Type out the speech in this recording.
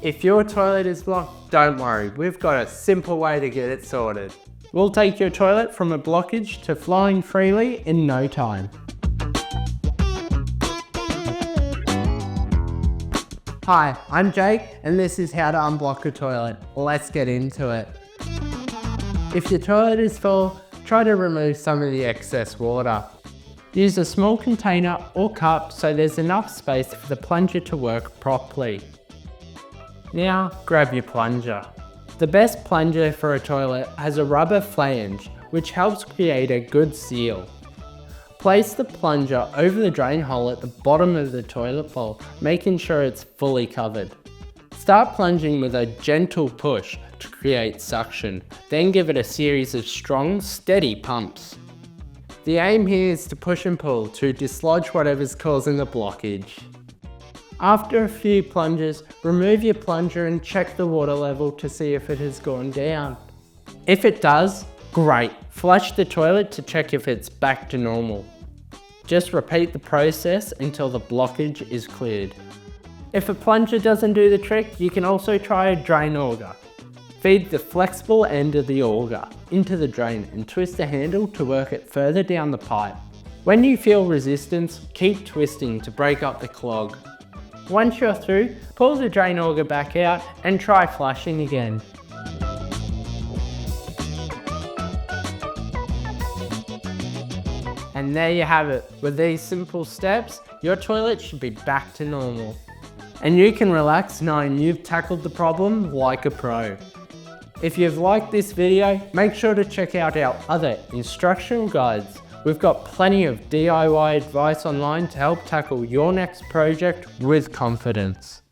If your toilet is blocked, don't worry, we've got a simple way to get it sorted. We'll take your toilet from a blockage to flowing freely in no time. Hi, I'm Jake, and this is how to unblock a toilet. Let's get into it. If your toilet is full, try to remove some of the excess water. Use a small container or cup so there's enough space for the plunger to work properly. Now, grab your plunger. The best plunger for a toilet has a rubber flange, which helps create a good seal. Place the plunger over the drain hole at the bottom of the toilet bowl, making sure it's fully covered. Start plunging with a gentle push to create suction, then give it a series of strong, steady pumps. The aim here is to push and pull to dislodge whatever's causing the blockage. After a few plunges, remove your plunger and check the water level to see if it has gone down. If it does, great. Flush the toilet to check if it's back to normal. Just repeat the process until the blockage is cleared. If a plunger doesn't do the trick, you can also try a drain auger. Feed the flexible end of the auger into the drain and twist the handle to work it further down the pipe. When you feel resistance, keep twisting to break up the clog. Once you're through, pull the drain auger back out and try flushing again. And there you have it. With these simple steps, your toilet should be back to normal. And you can relax knowing you've tackled the problem like a pro. If you've liked this video, make sure to check out our other instructional guides. We've got plenty of DIY advice online to help tackle your next project with confidence.